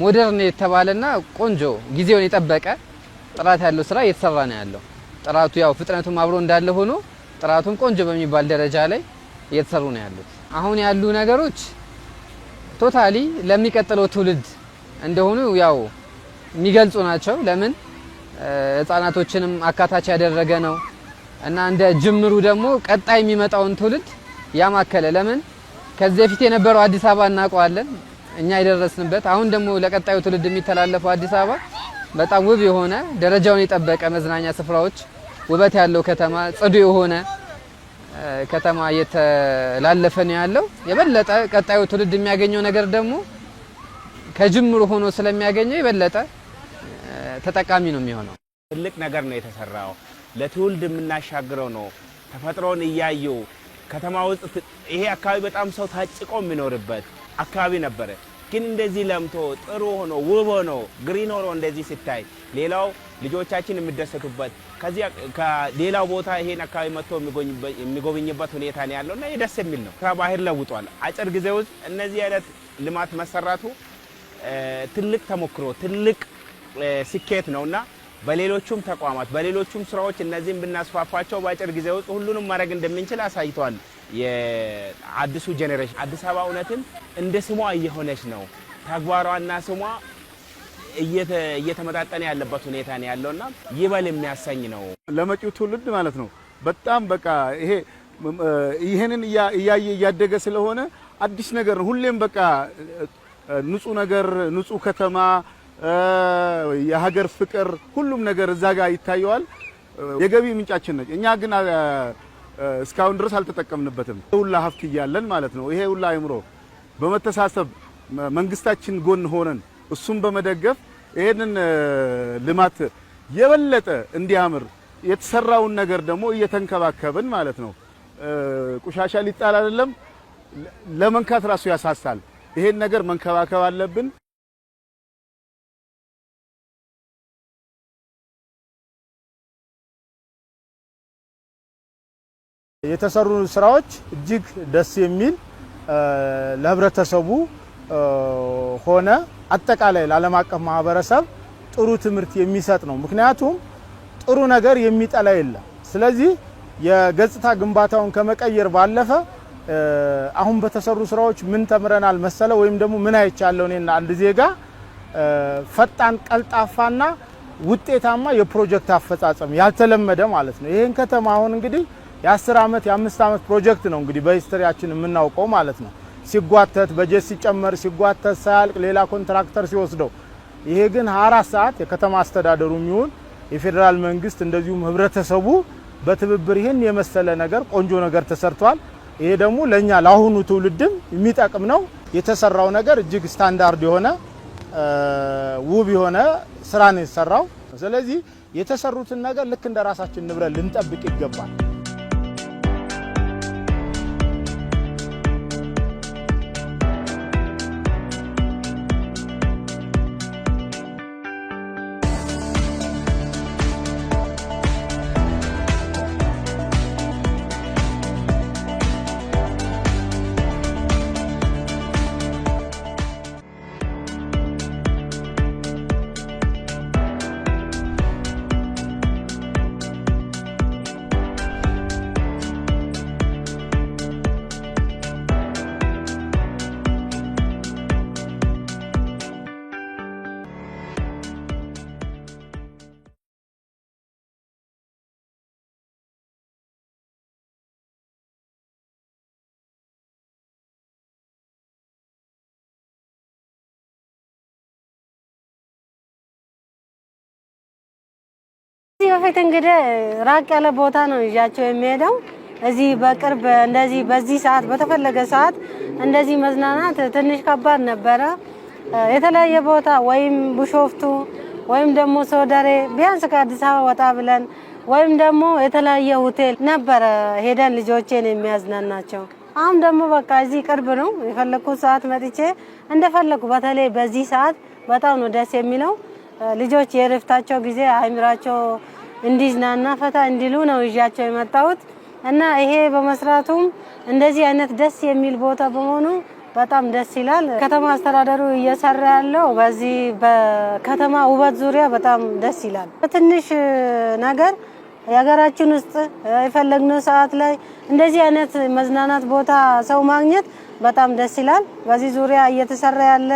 ሞደርን የተባለና ቆንጆ ጊዜውን የጠበቀ ጥራት ያለው ስራ እየተሰራ ነው ያለው። ጥራቱ ያው ፍጥነቱም አብሮ እንዳለ ሆኖ ጥራቱም ቆንጆ በሚባል ደረጃ ላይ እየተሰሩ ነው ያሉት። አሁን ያሉ ነገሮች ቶታሊ ለሚቀጥለው ትውልድ እንደሆኑ ያው የሚገልጹ ናቸው። ለምን ህፃናቶችንም አካታች ያደረገ ነው እና እንደ ጅምሩ ደግሞ ቀጣይ የሚመጣውን ትውልድ ያማከለ ለምን ከዚህ በፊት የነበረው አዲስ አበባ እናውቀዋለን እኛ የደረስንበት። አሁን ደግሞ ለቀጣዩ ትውልድ የሚተላለፈው አዲስ አበባ በጣም ውብ የሆነ ደረጃውን የጠበቀ መዝናኛ ስፍራዎች፣ ውበት ያለው ከተማ፣ ጽዱ የሆነ ከተማ እየተላለፈ ነው ያለው። የበለጠ ቀጣዩ ትውልድ የሚያገኘው ነገር ደግሞ ከጅምሩ ሆኖ ስለሚያገኘው የበለጠ ተጠቃሚ ነው የሚሆነው። ትልቅ ነገር ነው የተሰራው። ለትውልድ የምናሻግረው ነው። ተፈጥሮን እያዩ ከተማ ውስጥ ይሄ አካባቢ በጣም ሰው ታጭቆ የሚኖርበት አካባቢ ነበረ። ግን እንደዚህ ለምቶ ጥሩ ሆኖ ውብ ሆኖ ግሪን ሆኖ እንደዚህ ሲታይ ሌላው ልጆቻችን የሚደሰቱበት ከሌላው ቦታ ይሄን አካባቢ መጥቶ የሚጎበኝበት ሁኔታ ነው ያለውና ደስ የሚል ነው። ከባህር ለውጧል። አጭር ጊዜ ውስጥ እነዚህ አይነት ልማት መሰራቱ ትልቅ ተሞክሮ ትልቅ ስኬት ነውና በሌሎቹም ተቋማት በሌሎቹም ስራዎች እነዚህን ብናስፋፋቸው በአጭር ጊዜ ውስጥ ሁሉንም ማድረግ እንደምንችል አሳይቷል። የአዲሱ ጄኔሬሽን አዲስ አበባ እውነትም እንደ ስሟ እየሆነች ነው። ተግባሯና ስሟ እየተመጣጠነ ያለበት ሁኔታ ነው ያለውና ይበል የሚያሰኝ ነው ለመጪው ትውልድ ማለት ነው። በጣም በቃ ይሄንን እያየ እያደገ ስለሆነ አዲስ ነገር ሁሌም በቃ ንጹህ ነገር ንጹህ ከተማ የሀገር ፍቅር ሁሉም ነገር እዛ ጋር ይታየዋል። የገቢ ምንጫችን ነች። እኛ ግን እስካሁን ድረስ አልተጠቀምንበትም። ሁላ ሀብት እያለን ማለት ነው። ይሄ ሁላ አይምሮ በመተሳሰብ መንግስታችን ጎን ሆነን እሱም በመደገፍ ይሄንን ልማት የበለጠ እንዲያምር የተሰራውን ነገር ደግሞ እየተንከባከብን ማለት ነው። ቆሻሻ ሊጣል አይደለም ለመንካት ራሱ ያሳሳል። ይሄን ነገር መንከባከብ አለብን። የተሰሩ ስራዎች እጅግ ደስ የሚል ለህብረተሰቡ ሆነ አጠቃላይ ለዓለም አቀፍ ማህበረሰብ ጥሩ ትምህርት የሚሰጥ ነው። ምክንያቱም ጥሩ ነገር የሚጠላ የለም። ስለዚህ የገጽታ ግንባታውን ከመቀየር ባለፈ አሁን በተሰሩ ስራዎች ምን ተምረናል መሰለ ወይም ደግሞ ምን አይቻለው እኔና አንድ ዜጋ ፈጣን ቀልጣፋና ውጤታማ የፕሮጀክት አፈጻጸም ያልተለመደ ማለት ነው። ይሄን ከተማ አሁን እንግዲህ የ10 ዓመት የ5 ዓመት ፕሮጀክት ነው እንግዲህ በሂስትሪያችን የምናውቀው ማለት ነው። ሲጓተት በጀት ሲጨመር ሲጓተት ሳያልቅ ሌላ ኮንትራክተር ሲወስደው፣ ይሄ ግን 24 ሰዓት የከተማ አስተዳደሩ የሚሆን የፌደራል መንግስት እንደዚሁም ህብረተሰቡ በትብብር ይሄን የመሰለ ነገር ቆንጆ ነገር ተሰርቷል። ይሄ ደግሞ ለኛ ለአሁኑ ትውልድም የሚጠቅም ነው። የተሰራው ነገር እጅግ ስታንዳርድ የሆነ ውብ የሆነ ስራ ነው የተሰራው። ስለዚህ የተሰሩትን ነገር ልክ እንደ ራሳችን ንብረት ልንጠብቅ ይገባል። በፊት እንግዲህ ራቅ ያለ ቦታ ነው ይያቸው የሚሄደው። እዚህ በቅርብ እንደዚህ በዚህ ሰዓት በተፈለገ ሰዓት እንደዚህ መዝናናት ትንሽ ከባድ ነበረ። የተለያየ ቦታ ወይም ቡሾፍቱ ወይም ደግሞ ሶደሬ ቢያንስ ከአዲስ አበባ ወጣ ብለን ወይም ደግሞ የተለያየ ሆቴል ነበረ ሄደን ልጆቼን የሚያዝናናቸው። አሁን ደግሞ በቃ እዚህ ቅርብ ነው። የፈለኩት ሰዓት መጥቼ እንደፈለኩ በተለይ በዚህ ሰዓት በጣም ነው ደስ የሚለው። ልጆች የረፍታቸው ጊዜ አይምራቸው እንዲዝናና ፈታ እንዲሉ ነው ይያቸው የመጣሁት እና ይሄ በመስራቱም እንደዚህ አይነት ደስ የሚል ቦታ በመሆኑ በጣም ደስ ይላል። ከተማ አስተዳደሩ እየሰራ ያለው በዚህ በከተማ ውበት ዙሪያ በጣም ደስ ይላል። ትንሽ ነገር የሀገራችን ውስጥ የፈለግነው ሰዓት ላይ እንደዚህ አይነት መዝናናት ቦታ ሰው ማግኘት በጣም ደስ ይላል። በዚህ ዙሪያ እየተሰራ ያለ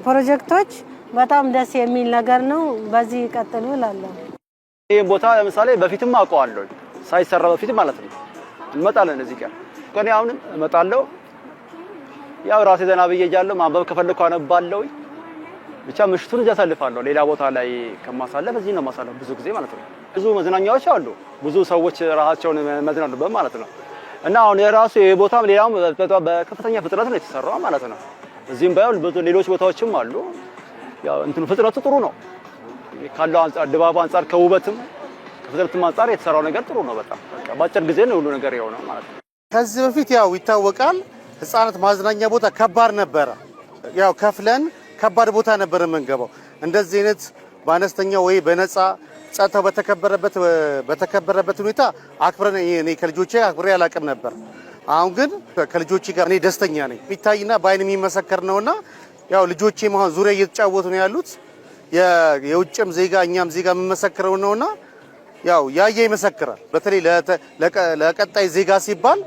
ፕሮጀክቶች በጣም ደስ የሚል ነገር ነው። በዚህ ቀጥሉ እላለሁ። ይሄ ቦታ ለምሳሌ በፊትም አውቀዋለሁ ሳይሰራ በፊት ማለት ነው። እንመጣለን እዚህ ጋር ከኔ አሁን እመጣለሁ። ያው ራሴ ዘና ብዬ እያለሁ ማንበብ ከፈለኩ አነባለሁ። ብቻ ምሽቱን እዛ አሳልፋለሁ። ሌላ ቦታ ላይ ከማሳለፍ እዚህ ነው ማሳለፍ ብዙ ጊዜ ማለት ነው። ብዙ መዝናኛዎች አሉ፣ ብዙ ሰዎች ራሳቸውን መዝናኑበት ማለት ነው። እና አሁን የራሱ የቦታም ሌላም በከፍተኛ ፍጥነት ነው የተሰራው ማለት ነው። እዚህም ባይሆን ሌሎች ቦታዎችም አሉ። ያው እንትኑ ፍጥነቱ ጥሩ ነው ካለው አንፃር ድባቡ አንፃር ከውበትም ከፍጥነትም አንፃር የተሰራው ነገር ጥሩ ነው። በጣም በአጭር ጊዜ ነው ሁሉ ነገር የሆነው ማለት ነው። ከዚህ በፊት ያው ይታወቃል ህፃናት ማዝናኛ ቦታ ከባድ ነበረ። ያው ከፍለን ከባድ ቦታ ነበር የምንገባው። እንደዚህ አይነት በአነስተኛ ወይ በነፃ ጸጥታው በተከበረበት ሁኔታ አክብረን እኔ ከልጆቼ አክብሬ አላውቅም ነበር። አሁን ግን ከልጆቼ ጋር እኔ ደስተኛ ነኝ። የሚታይና በአይን የሚመሰከር ነውና ያው ልጆቼ አሁን ዙሪያ እየተጫወቱ ነው ያሉት። የውጭም ዜጋ እኛም ዜጋ የምመሰክረው ነውና ያው ያየ ይመሰክራል። በተለይ ለቀጣይ ዜጋ ሲባል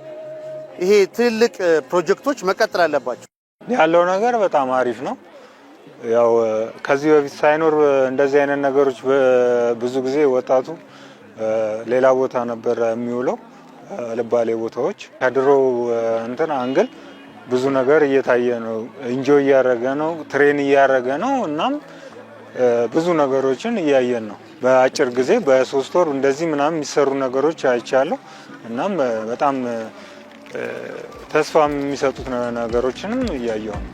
ይሄ ትልቅ ፕሮጀክቶች መቀጠል አለባቸው። ያለው ነገር በጣም አሪፍ ነው። ያው ከዚህ በፊት ሳይኖር እንደዚህ አይነት ነገሮች ብዙ ጊዜ ወጣቱ ሌላ ቦታ ነበር የሚውለው ልባሌ ቦታዎች። ከድሮ እንትን አንግል ብዙ ነገር እየታየ ነው። ኢንጆይ እያደረገ ነው፣ ትሬን እያደረገ ነው። እናም ብዙ ነገሮችን እያየን ነው። በአጭር ጊዜ በ3 ወር እንደዚህ ምናምን የሚሰሩ ነገሮች አይቻለሁ። እናም በጣም ተስፋ የሚሰጡት ነገሮችንም እያየሁ ነው።